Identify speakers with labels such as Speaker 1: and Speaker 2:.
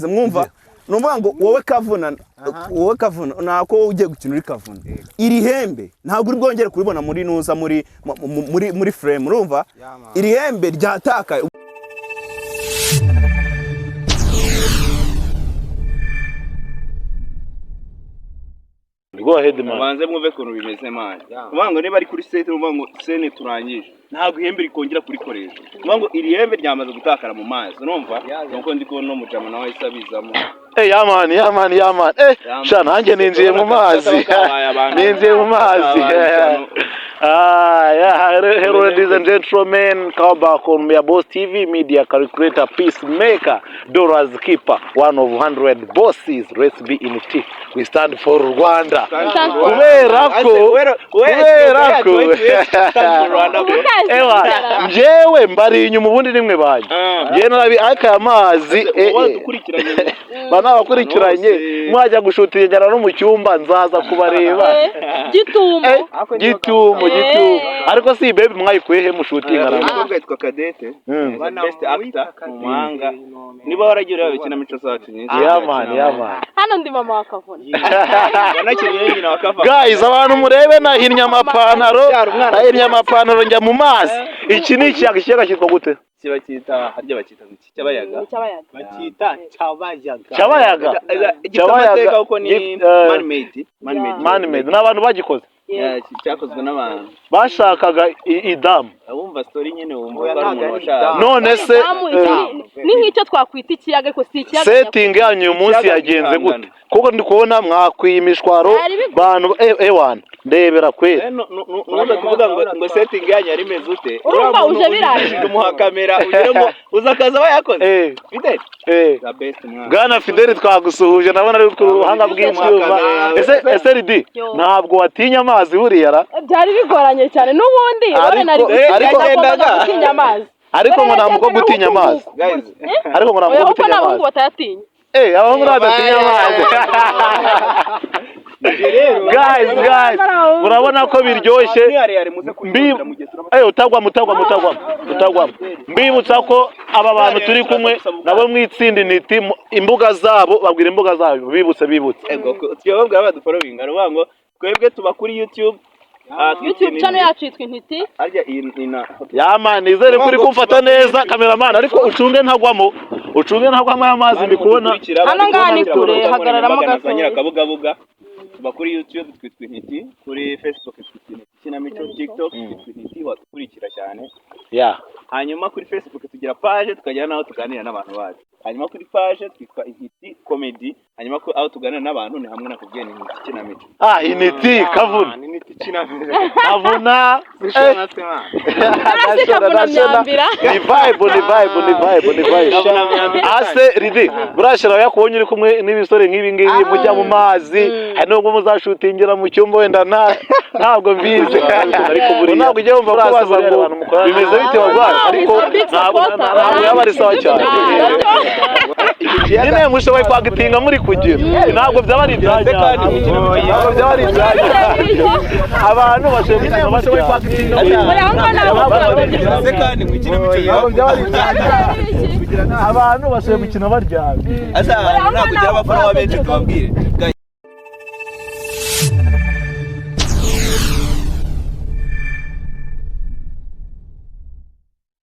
Speaker 1: neza mwumva numva ngo wowe kavuna nako wowe ugiye gukina uri kavuna iri hembe ntabwo uri bwongere kuribona muri nuza muri frame urumva iri hembe ryatakaye.
Speaker 2: Go ahead man.
Speaker 1: Banze mwumve kuntu bimeze man. Ubango niba ari kuri set ubango sene turangije. Ntabwo ihembe rikongera kurikoresha. Ubango iri hembe ryamaze gutakara mu mazi. Urumva? Nuko ndi kubona umujama nawe isabizamo.
Speaker 2: Ya man. Sha nanjye ninjiye mu mazi. Ninjiye mu mazi. Hello ladies and gentlemen, come back on Mia Boss TV, media calculator, peacemaker, Dora's keeper, one of 100 bosses. Let's be in it. We stand for Rwanda. Ewa, njewe mbari inyuma ubundi nimwe banye. Nje narabi aka amazi bana bakurikiranye mwajya gushutingira no mu cyumba nzaza kubareba. Gitumo. Ariko si baby mwayikuye he mushutinga
Speaker 1: arabwo yitwa Kadete. Best actor umanga. Niba waragira abikina mico zacu nyinshi.
Speaker 2: Ya man.
Speaker 3: Hano ndi mama wakavuna.
Speaker 1: Wanakiriye nyina wakavuna.
Speaker 2: Guys, abantu murebe nahinnye amapantaro njya mu mazi. Iki ni ikiyaga cyitwa gute?
Speaker 1: Kiba cyita harya bakita iki cyabayaga.
Speaker 4: Bakita
Speaker 1: cyabayaga uko ni man made
Speaker 2: n'abantu bagikoze.
Speaker 1: Cyakozwe n'abantu
Speaker 2: bashakaga idamu.
Speaker 1: Wumva story nyene wumva bashaka.
Speaker 2: None se
Speaker 3: ni nk'icyo twakwita ikiyaga ariko si ikiyaga.
Speaker 2: Setting yanyu uyu munsi yagenze gute? Kuko ndi kubona mwakwiye imishwaro bantu ewana ndebera kweli.
Speaker 1: Nuza kuvuga ngo setting yanyu ari meze ute?
Speaker 3: Urumva uje biraje
Speaker 1: umuha kamera ugeremo uzakaza bayakoze. Fidel. The best mwana.
Speaker 2: Gana Fidel twagusuhuje nabona ari ku ruhanga bw'icyuma. Ese RD ntabwo watinya amazi buriya ra?
Speaker 3: Byari bigoranye cyane n'ubundi gutinya amazi.
Speaker 2: Ariko ngo ntabwo gutinya amazi. Ariko ngo ntabwo gutinya amazi.
Speaker 3: Uko batatinya.
Speaker 2: Abahungu badatinya amazi. Guys, murabona ko biryoshye. Utagwa. Mbibutsa ko aba bantu turi kumwe nabo mwitsindi niti imbuga zabo babwira imbuga zabo bibutse.
Speaker 1: Tuyobabwira badufollowinga rubango twebwe tuba kuri YouTube
Speaker 3: channel yacu yitwa Intiti.
Speaker 1: Arya ina.
Speaker 2: Ya man, izere kuri kumfata neza cameraman ariko ucunge ntagwamo amazi mbikubona.
Speaker 3: Hano ngani kure hagararamo
Speaker 1: gasanyira kabugabuga. Tuba kuri YouTube twitwa Intiti, kuri Facebook twitwa Kinamico, TikTok twitwa Intiti wakurikira cyane. Hanyuma kuri Facebook tugira page tukajya naho tuganira n'abantu bacu. Hanyuma kuri page twitwa Intiti Comedy. Hanyuma ko aho tuganira n'abantu ni hamwe nakubwiye ni Intiti Kinamico.
Speaker 2: Intiti kavuna.
Speaker 1: Intiti Kinamico.
Speaker 2: Kavuna. Ni vibe. Ase Ridi, burashira yakubonye uri kumwe n'ibisore nk'ibi ngibi mujya mu mazi. Hano ngo muzashutingira mu cyumba wenda ntabwo mbizi. Ariko buri ntabwo ujye wumva kubaza ngo bimeze bite wagwara ariko ntabwo yabari sawa cyane. Nyine mushoboye kwagitinga muri kugira ntabwo byabari ibyanyu. Abantu bashoboye kwagitinga abantu bashoboye gukina baryamye.
Speaker 1: Asa ntabwo byaba abafana benshi tubabwire.